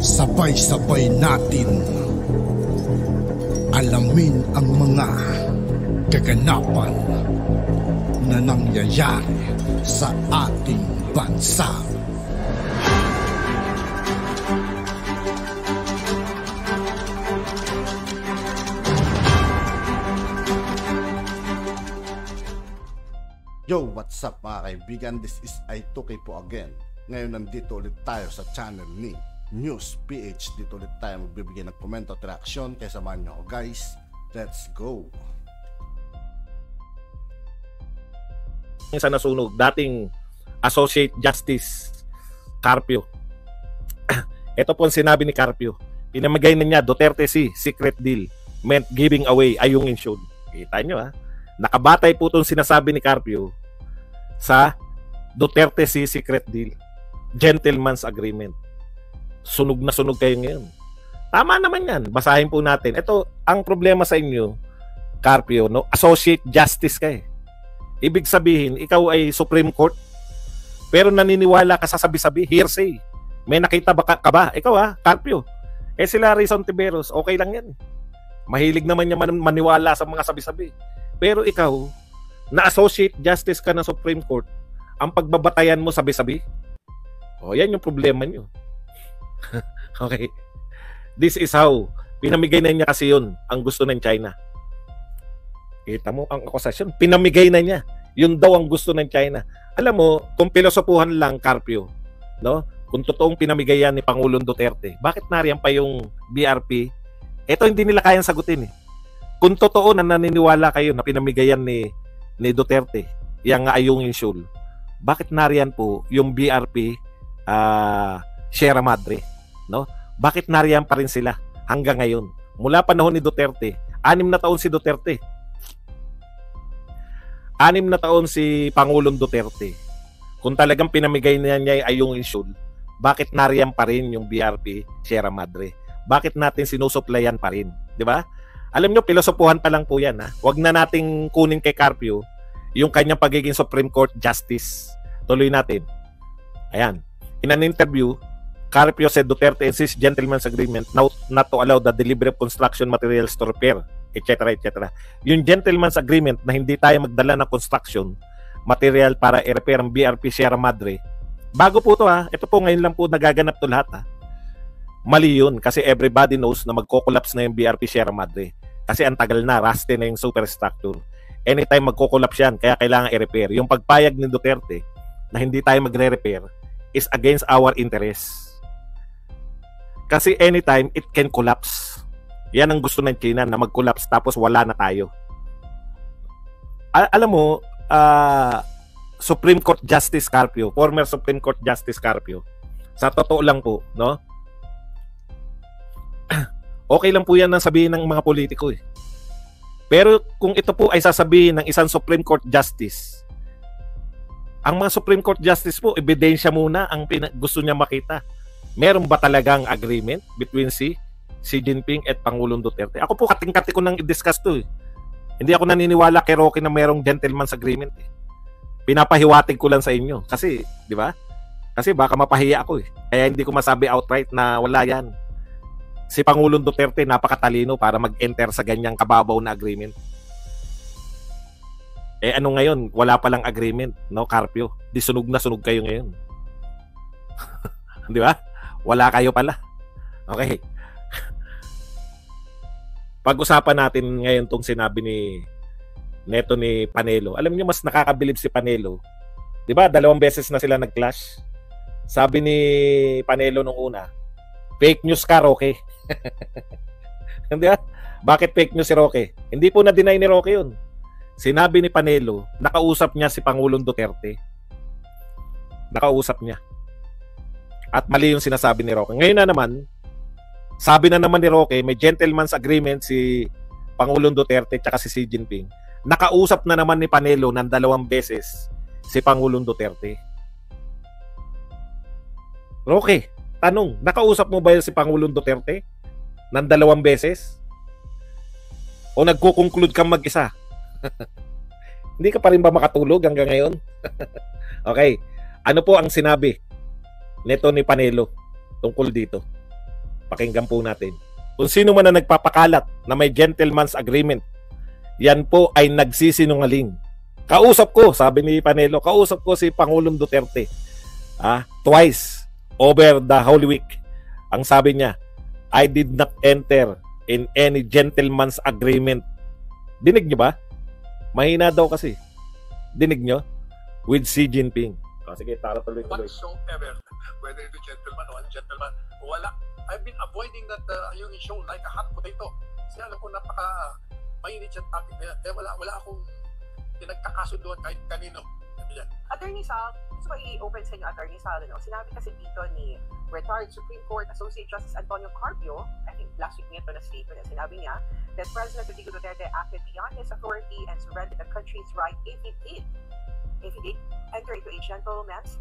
Sabay-sabay natin alamin ang mga kaganapan na nangyayari sa ating bansa. Yo, what's up mga kaibigan? This is I2K po again. Ngayon nandito ulit tayo sa channel ni News PH. Dito ulit tayo magbibigay ng komento at reaksyon. Kaya samahan nyo ako guys. Let's go! Sa nasunog, dating Associate Justice Carpio. Ito po ang sinabi ni Carpio. Pinamigay na niya Duterte C, secret deal meant giving away Ayungin Shoal. Kita nyo ha? Nakabatay po itong sinasabi ni Carpio sa Duterte C secret deal, gentleman's agreement. Sunog na sunog kayo ngayon. Tama naman yan. Basahin po natin. Ito, ang problema sa inyo, Carpio, no? Associate Justice ka eh. Ibig sabihin, ikaw ay Supreme Court, pero naniniwala ka sa sabi-sabi, hearsay. May nakita ba ka ba? Ikaw ha, Carpio. Eh sila Rizon Tiberos, okay lang yan. Mahilig naman niya maniwala sa mga sabi-sabi. Pero ikaw, na Associate Justice ka ng Supreme Court, ang pagbabatayan mo sabi-sabi, o yan yung problema nyo. Okay. This is how, pinamigay na niya kasi yun, ang gusto ng China. Kita mo ang akusasyon, pinamigay na niya. Yun daw ang gusto ng China. Alam mo, kung pilosopuhan lang, Carpio, no? Kung totoong pinamigay yan ni Pangulong Duterte, bakit nariyan pa yung BRP? Ito hindi nila kayang sagutin eh. Kung totoo na naniniwala kayo na pinamigayan ni Duterte, yung Ayungin Shoal, bakit nariyan po yung BRP Sierra Madre? No? Bakit nariyan pa rin sila hanggang ngayon? Mula panahon ni Duterte, 6 na taon si Duterte. 6 na taon si Pangulong Duterte. Kung talagang pinamigay na niya yung Ayungin Shoal, bakit nariyan pa rin yung BRP Sierra Madre? Bakit natin sinusuplayan pa rin? Di ba? Alam nyo, pilosopuhan pa lang po yan. Ha? Huwag na nating kunin kay Carpio yung kanyang pagiging Supreme Court Justice. Tuloy natin. Ayan. In an interview, Carpio said Duterte insists gentleman's agreement not to allow the delivery of construction materials to repair, etc. etc. Yung gentleman's agreement na hindi tayo magdala ng construction material para i-repair ang BRP Sierra Madre. Bago po to ha. Ito po ngayon lang po nagaganap to lahat ha. Mali yun kasi everybody knows na magko-collapse na yung BRP Sierra Madre. Kasi ang tagal na, rusty na yung superstructure. Anytime magko-collapse yan, kaya kailangan i-repair. Yung pagpayag ni Duterte na hindi tayo magre-repair is against our interest. Kasi anytime, it can collapse. Yan ang gusto ng China, na mag-collapse tapos wala na tayo. Alam mo, Supreme Court Justice Carpio, former Supreme Court Justice Carpio, sa totoo lang po, no? Okay lang po yan ang sabihin ng mga politiko eh. Pero kung ito po ay sasabihin ng isang Supreme Court Justice, ang mga Supreme Court Justice po, ebidensya muna ang gusto niya makita. Meron ba talagang agreement between si Jinping at Pangulong Duterte? Ako po kating-kati ko nang i-discuss to eh. Hindi ako naniniwala kay Rocky na merong gentleman's agreement eh. Pinapahiwatig ko lang sa inyo. Kasi, di ba? Kasi baka mapahiya ako eh. Kaya hindi ko masabi outright na wala yan. Si Pangulong Duterte napakatalino para mag-enter sa ganyang kababaw na agreement. Eh ano ngayon? Wala palang agreement, no, Carpio? Di sunog na sunog kayo ngayon. Di ba? Wala kayo pala. Okay. Pag-usapan natin ngayon tong sinabi ni Panelo. Alam niyo mas nakakabilib si Panelo. Di ba? 2 beses na sila nag-clash. Sabi ni Panelo nung una, fake news ka, Roque. Hindi ba? Bakit fake news si Roque? Hindi po na-deny ni Roque yun. Sinabi ni Panelo, nakausap niya si Pangulong Duterte. Nakausap niya. At mali yung sinasabi ni Roque. Ngayon na naman, sabi na naman ni Roque, may gentleman's agreement si Pangulong Duterte at si Xi Jinping. Nakausap na naman ni Panelo ng 2 beses si Pangulong Duterte. Roque, tanong, nakausap mo ba si Pangulong Duterte ng 2 beses? O nagko-conclude kang mag-isa? Hindi ka pa rin ba makatulog hanggang ngayon? Okay. Ano po ang sinabi nito ni Panelo tungkol dito? Pakinggan po natin. Kung sino man na nagpapakalat na may gentleman's agreement, yan po ay nagsisinungaling. Kausap ko, sabi ni Panelo, kausap ko si Pangulong Duterte. Twice over the Holy Week. Ang sabi niya, I did not enter in any gentleman's agreement. Dinig niyo ba? Mahina daw kasi. Dinig niyo? With Xi Jinping. Sige, tara tuloy-tuloy. Whatsoever, whether it's gentleman or ungentleman, wala. I've been avoiding that yung show like a hot potato. Kasi alam ko mainit yung topic na yan. Kaya wala akong pinagkakasunduan kahit kanino. Yan. Attorney Sal, gusto ko i-open sa inyo, Attorney Sal, sinabi kasi dito ni retired Supreme Court Associate Justice Antonio Carpio, I think last week niya ito na statement na sinabi niya, that President Rodrigo Duterte acted beyond his authority and surrendered the country's right if he did enter into a gentleman's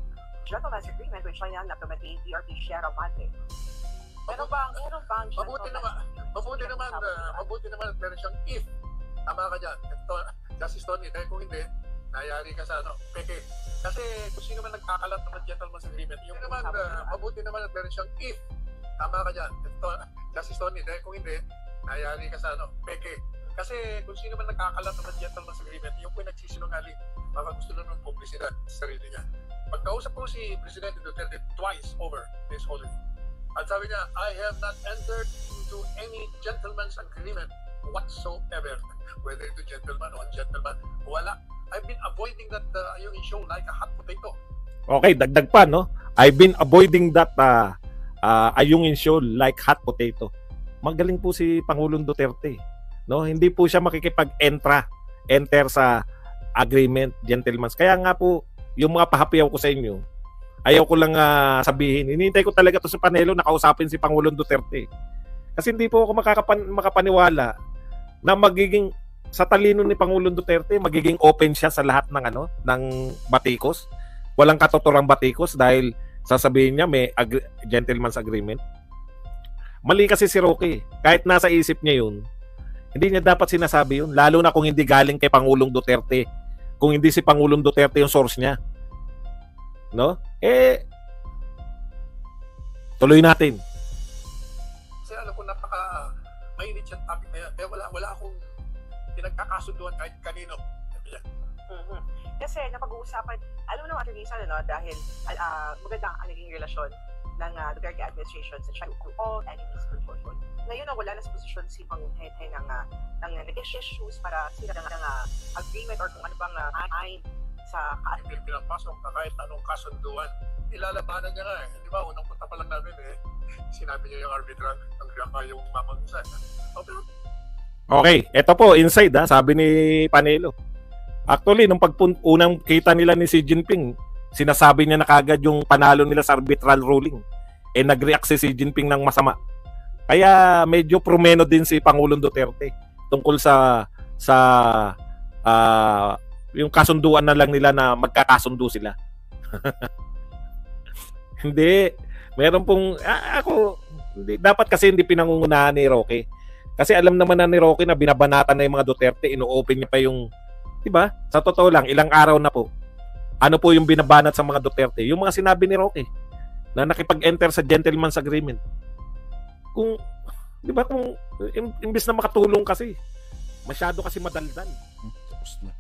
agreement with China na to maintain PRP Sierra Madre. Meron bang Mabuti naman meron siyang if. Tama ka dyan. Justice Tony, dahil kung hindi, nayari ka sa peke. Kasi kung sino man nagkakalat ng gentleman's agreement, yung naman, mabuti naman at meron siyang if. Tama ka dyan. Justice Tony, dahil kung hindi, nayari ka sa peke. Kasi kung sino man nagkakalat ng gentleman's agreement, yung po nagsisinungaling, baka gusto lang ng publicidad sa sarili niya. Pagkausap ko si Presidente Duterte twice over this holiday. At sabi niya, I have not entered into any gentleman's agreement whatsoever. Whether it's gentleman or ungentleman, wala. I've been avoiding that yung show like a hot potato. Okay, dagdag pa, no? I've been avoiding that ayungin show like hot potato. Magaling po si Pangulong Duterte, no? Hindi po siya enter sa agreement, gentleman's. Kaya nga po, yung mga pahapiyaw ko sa inyo, ayaw ko lang sabihin. Hinihintay ko talaga to sa Panelo na kausapin si Pangulong Duterte. Kasi hindi po ako makapaniwala na magiging sa talino ni Pangulong Duterte, magiging open siya sa lahat ng batikos. Walang katuturang batikos dahil sasabihin niya may gentleman's agreement. Mali kasi si Roque. Kahit nasa isip niya yun, hindi niya dapat sinasabi yun. Lalo na kung hindi galing kay Pangulong Duterte. Kung hindi si Pangulong Duterte yung source niya. No? Tuloy natin. Kasi alam ko mainit yung topic na yan. Kaya wala akong pinagkakasunduan kahit kanino. Mm-hmm. Kasi napag-uusapan, alam mo naman, Atty. Sal, dahil maganda ang naging relasyon ng Duterte administration sa China to all enemies control. Ngayon, wala na sa posisyon si Pangunhehe ng issues para sila ng agreement or kung ano bang aim sa kaagreement. Pinapasok na kahit anong kasunduan. Nilalabanan niya nga eh. Di ba, unang punta pa lang namin sinabi niya yung arbitral ang yung mamag-usay. Okay, eto po, inside sabi ni Panelo. Actually, nung unang kita nila ni Xi Jinping, sinasabi niya na kagad yung panalo nila sa arbitral ruling. Nag-react si Xi Jinping ng masama. Kaya medyo promeno din si Pangulong Duterte tungkol sa yung kasunduan na lang nila na magkakasundo sila. Hindi. Meron pong dapat kasi hindi pinangungunahan ni Roque. Kasi alam naman na ni Roque na binabanatan na yung mga Duterte, ino-open niya pa yung, di ba? Sa totoo lang, ilang araw na po. Ano po yung binabanat sa mga Duterte? Yung mga sinabi ni Roque na nakipag-enter sa gentleman's agreement. Kung, di ba, kung imbis na makatulong kasi, masyado kasi madaldal. Tapos na.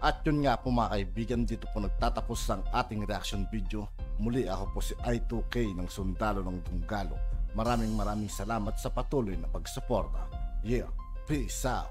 At yun nga po mga kaibigan, dito po nagtatapos ang ating reaction video. Muli ako po si I2K ng Sundalo ng Tunggalo. Maraming salamat sa patuloy na pagsuporta. Yeah, peace out.